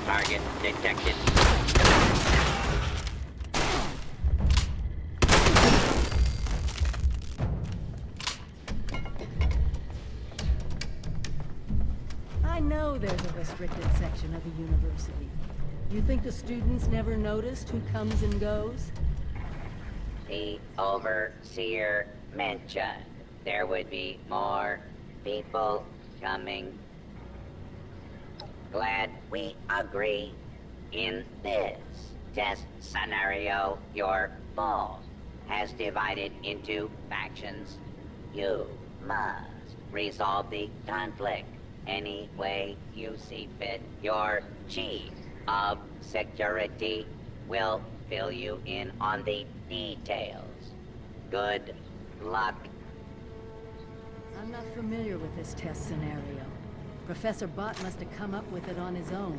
Target detected. I know there's a restricted section of the university. You think the students never noticed who comes and goes? The Overseer mentioned there would be more people coming. Glad we agree. In this test scenario, your vault has divided into factions. You must resolve the conflict any way you see fit. Your chief of security will fill you in on the details. Good luck. I'm not familiar with this test scenario. Professor Bott must have come up with it on his own.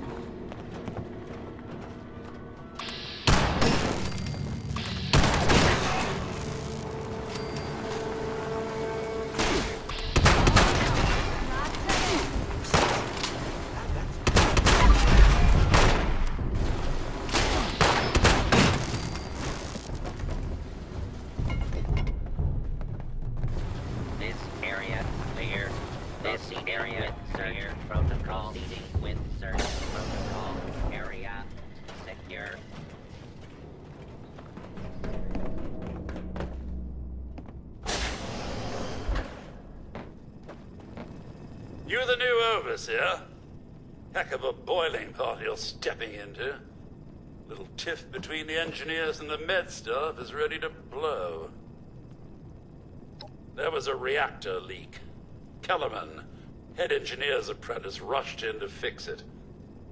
This area clear. This area search protocol. Proceeding with search protocol. Area secure. You the new Overseer? Heck of a boiling pot you're stepping into. Little tiff between the engineers and the med staff is ready to blow. There was a reactor leak. Kellerman, head engineer's apprentice, rushed in to fix it.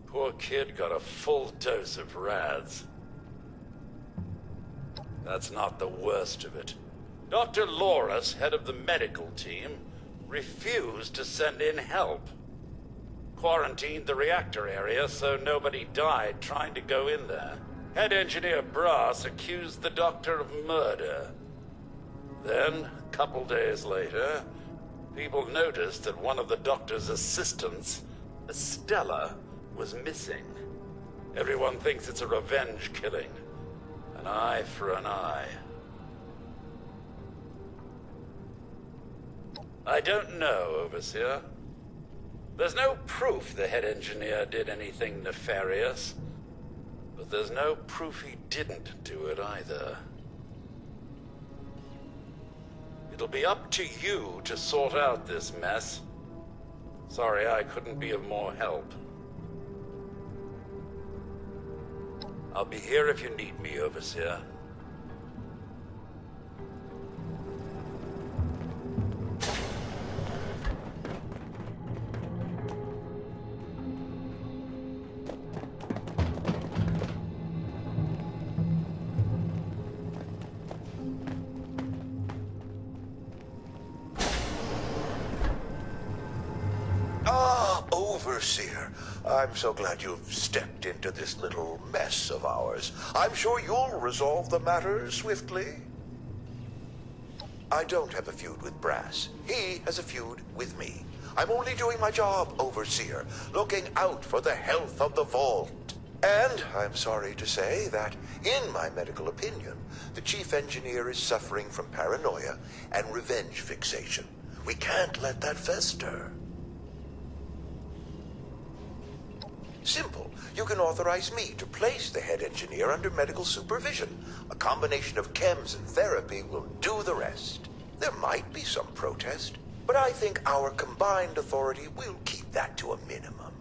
Poor kid got a full dose of rads. That's not the worst of it. Dr. Loris, head of the medical team, refused to send in help. Quarantined the reactor area so nobody died trying to go in there. Head engineer Brass accused the doctor of murder. Then, a couple days later, people noticed that one of the doctor's assistants, Estella, was missing. Everyone thinks it's a revenge killing. An eye for an eye. I don't know, Overseer. There's no proof the head engineer did anything nefarious, but there's no proof he didn't do it either. It'll be up to you to sort out this mess. Sorry I couldn't be of more help. I'll be here if you need me, Overseer. Overseer, I'm so glad you've stepped into this little mess of ours. I'm sure you'll resolve the matter swiftly. I don't have a feud with Brass. He has a feud with me. I'm only doing my job, Overseer, looking out for the health of the vault. And I'm sorry to say that, in my medical opinion, the chief engineer is suffering from paranoia and revenge fixation. We can't let that fester. Simple. You can authorize me to place the head engineer under medical supervision. A combination of chems and therapy will do the rest. There might be some protest, but I think our combined authority will keep that to a minimum.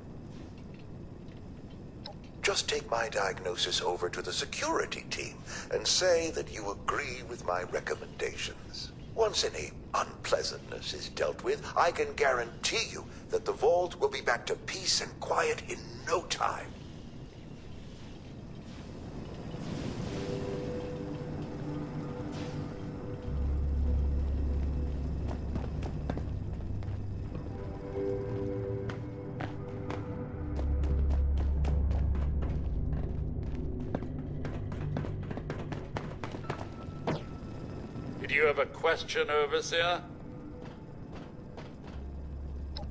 Just take my diagnosis over to the security team and say that you agree with my recommendations. Once any unpleasantness is dealt with, I can guarantee you that the vault will be back to peace and quiet in no time. Did you have a question, Overseer?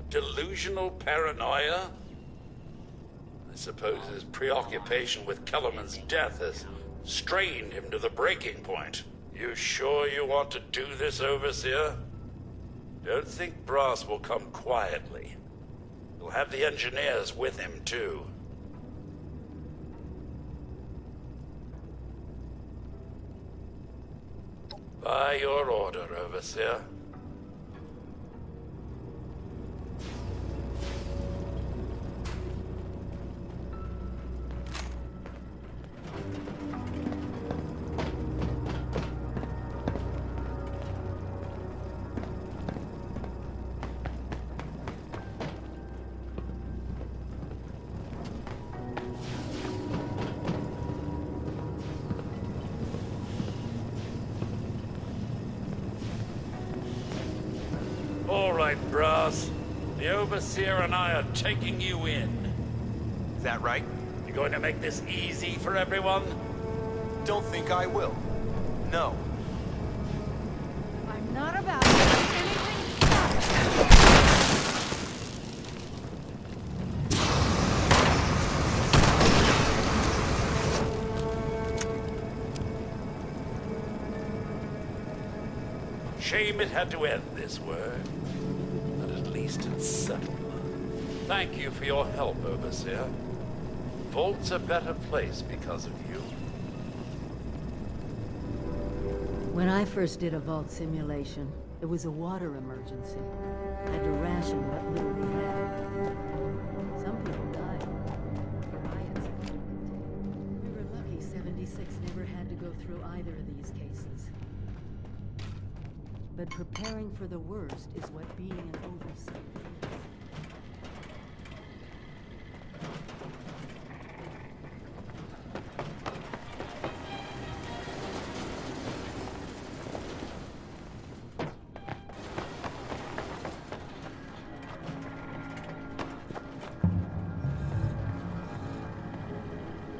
Delusional paranoia? I Suppose his preoccupation with Kellerman's death has strained him to the breaking point. You sure you want to do this, Overseer? Don't think Brass will come quietly. He'll have the engineers with him, too. By your order, Overseer. All right, Brass. The Overseer and I are taking you in. Is that right? You going to make this easy for everyone? Don't think I will. No. I'm not about to let anything stop. Shame it had to end this way, but at least it's settled. Thank you for your help, Overseer. Vault's a better place because of you. When I first did a vault simulation, it was a water emergency. Had to ration what little we had. Some people died. Riots. We were lucky 76 never had to go through either of these cases. But preparing for the worst is what being an overseer is.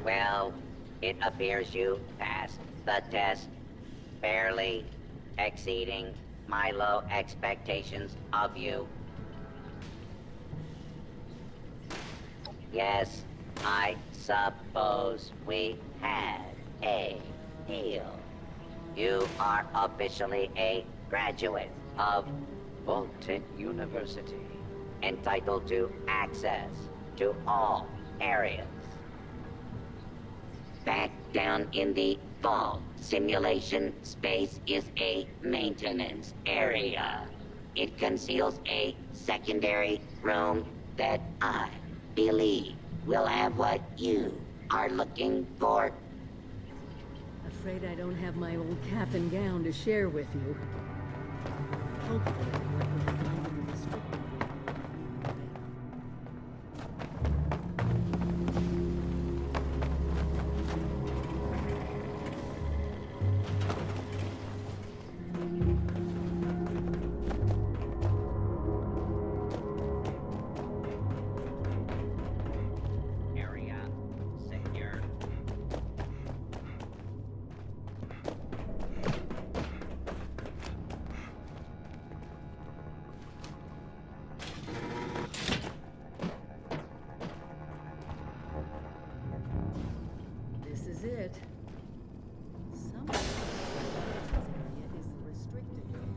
Well, it appears you passed the test, barely exceeding my low expectations of you. Yes, I suppose we had a deal. You are officially a graduate of Tec University, entitled to access to all areas. Back down in the vault, simulation space is a maintenance area. It conceals a secondary room that I believe will have what you are looking for. Afraid I don't have my old cap and gown to share with you. Hopefully, what we'll find in the restricted room. Area secure. This is it. Somewhere in this area is the restricted room.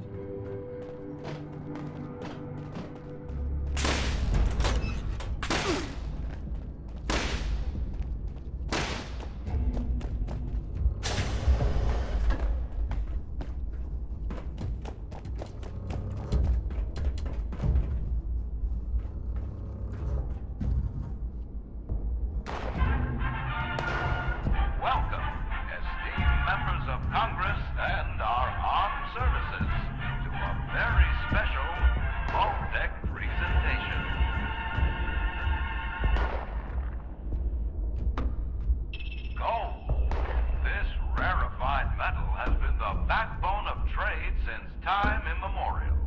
Welcome, esteemed members of Congress and our armed services, to a very special Vault-Tec presentation. Gold. This rarefied metal has been the backbone of trade since time immemorial.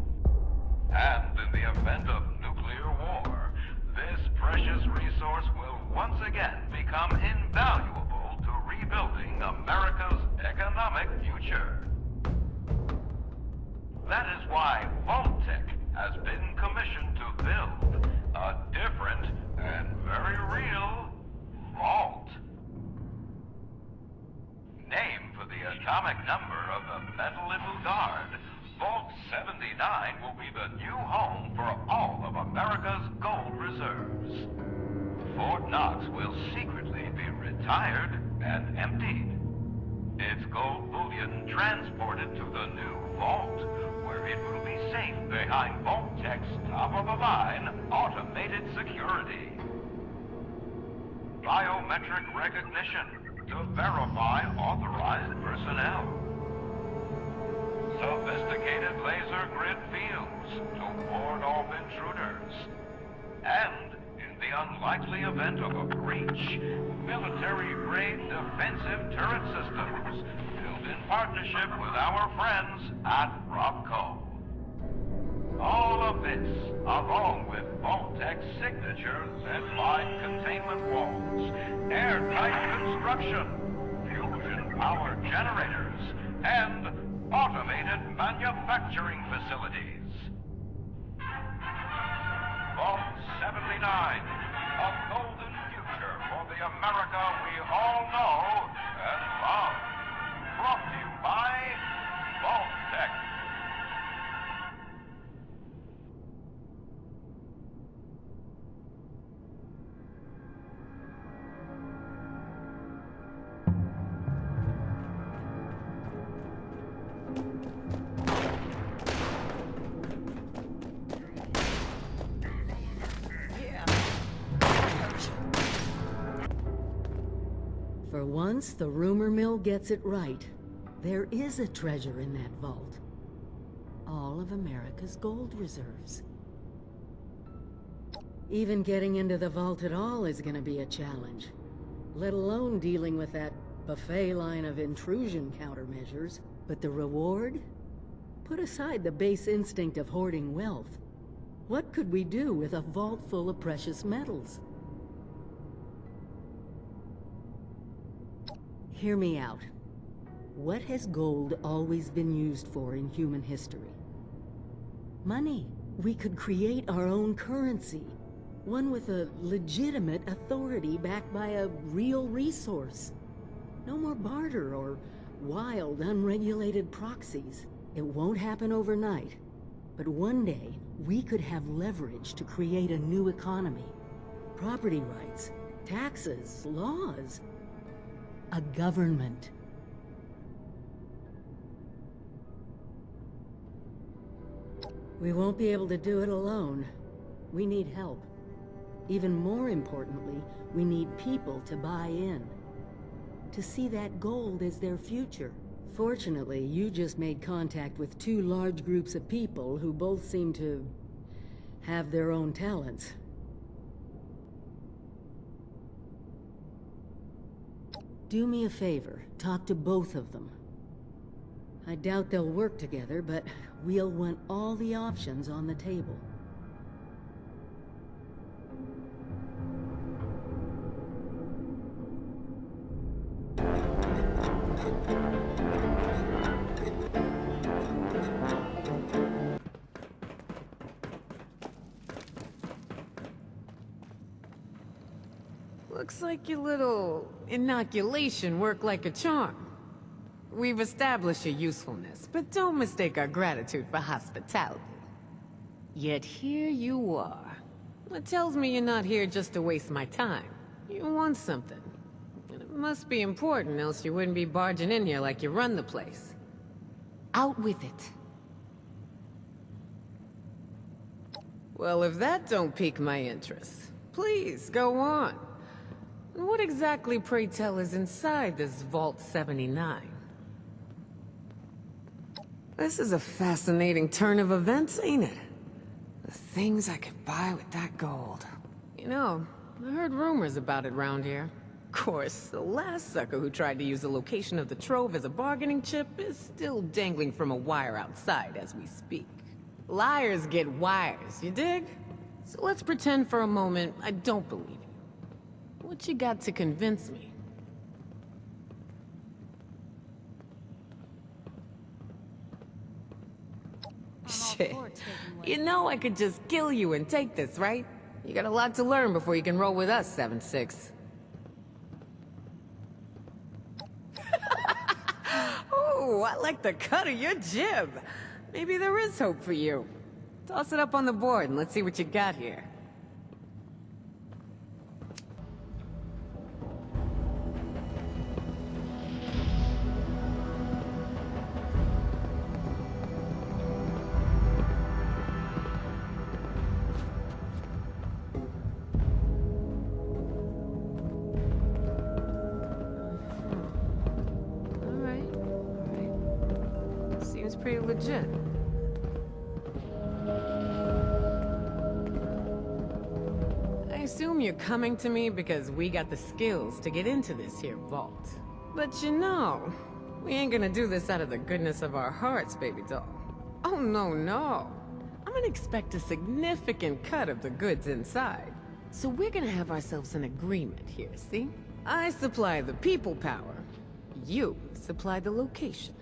And in the event of nuclear war, this precious resource will once again become invaluable to rebuilding America's economic future. That is why Vault-Tec has been commissioned to build a different and very real atomic number of the metal little guard, Vault 79 will be the new home for all of America's gold reserves. Fort Knox will secretly be retired and emptied. Its gold bullion transported to the new vault, where it will be safe behind Vault-Tec's top-of-the-line automated security. Biometric recognition to verify authorized personnel. Sophisticated laser grid fields to ward off intruders. And in the unlikely event of a breach, military-grade defensive turret systems built in partnership with our friends at Robco. All of this, along with Vault-Tec's signature lead-lined containment walls, airtight construction, fusion-powered generators, and automated manufacturing facilities. Vault 79, a golden future for the America we all know and love. Brought to you by Vault-Tec. For once, the rumor mill gets it right. There is a treasure in that vault. All of America's gold reserves. Even getting into the vault at all is gonna be a challenge. Let alone dealing with that buffet line of intrusion countermeasures. But the reward? Put aside the base instinct of hoarding wealth. What could we do with a vault full of precious metals? Hear me out. What has gold always been used for in human history? Money. We could create our own currency. One with a legitimate authority backed by a real resource. No more barter or wild, unregulated proxies. It won't happen overnight. But one day, we could have leverage to create a new economy. Property rights, taxes, laws. A government. We won't be able to do it alone. We need help. Even more importantly, we need people to buy in. To see that gold as their future. Fortunately, you just made contact with two large groups of people who both seem to have their own talents. Do me a favor, talk to both of them. I doubt they'll work together, but we'll want all the options on the table. Looks like your little inoculation worked like a charm. We've established your usefulness, but don't mistake our gratitude for hospitality. Yet here you are. It tells me you're not here just to waste my time. You want something. And it must be important, else you wouldn't be barging in here like you run the place. Out with it. Well, if that don't pique my interest, please, go on. What exactly, pray tell, is inside this Vault 79? This is a fascinating turn of events, ain't it? The things I could buy with that gold. You know, I heard rumors about it round here. Of course, the last sucker who tried to use the location of the trove as a bargaining chip is still dangling from a wire outside as we speak. Liars get wires, you dig? So let's pretend for a moment I don't believe you. What you got to convince me? Shit. You know I could just kill you and take this, right? You got a lot to learn before you can roll with us, 7-6. Ooh, I like the cut of your jib. Maybe there is hope for you. Toss it up on the board and let's see what you got here. Seems pretty legit. I assume you're coming to me because we got the skills to get into this here vault. But you know, we ain't gonna do this out of the goodness of our hearts, baby doll. Oh, no, no. I'm gonna expect a significant cut of the goods inside. So we're gonna have ourselves an agreement here, see? I supply the people power. You supply the location.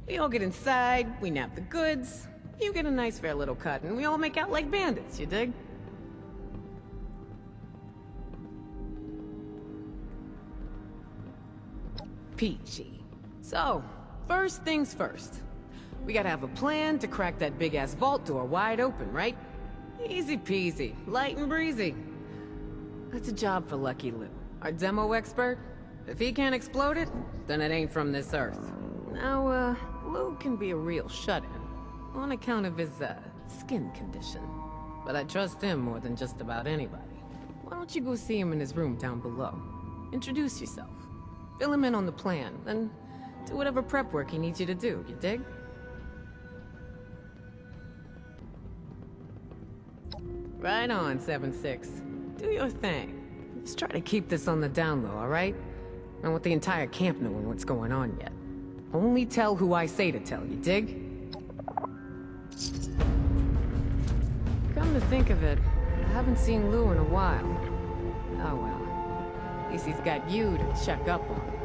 We all get inside, we nab the goods, you get a nice fair little cut, and we all make out like bandits, you dig? Peachy. So, first things first. We gotta have a plan to crack that big-ass vault door wide open, right? Easy peasy, light and breezy. That's a job for Lucky Lou, our demo expert. If he can't explode it, then it ain't from this earth. Now, Lou can be a real shut-in, on account of his, skin condition. But I trust him more than just about anybody. Why don't you go see him in his room down below? Introduce yourself. Fill him in on the plan, then do whatever prep work he needs you to do, you dig? Right on, 7-6. Do your thing. Just try to keep this on the down low, alright? I don't want the entire camp knowing what's going on yet. Only tell who I say to tell, you dig? Come to think of it, I haven't seen Lou in a while. Oh well. At least he's got you to check up on.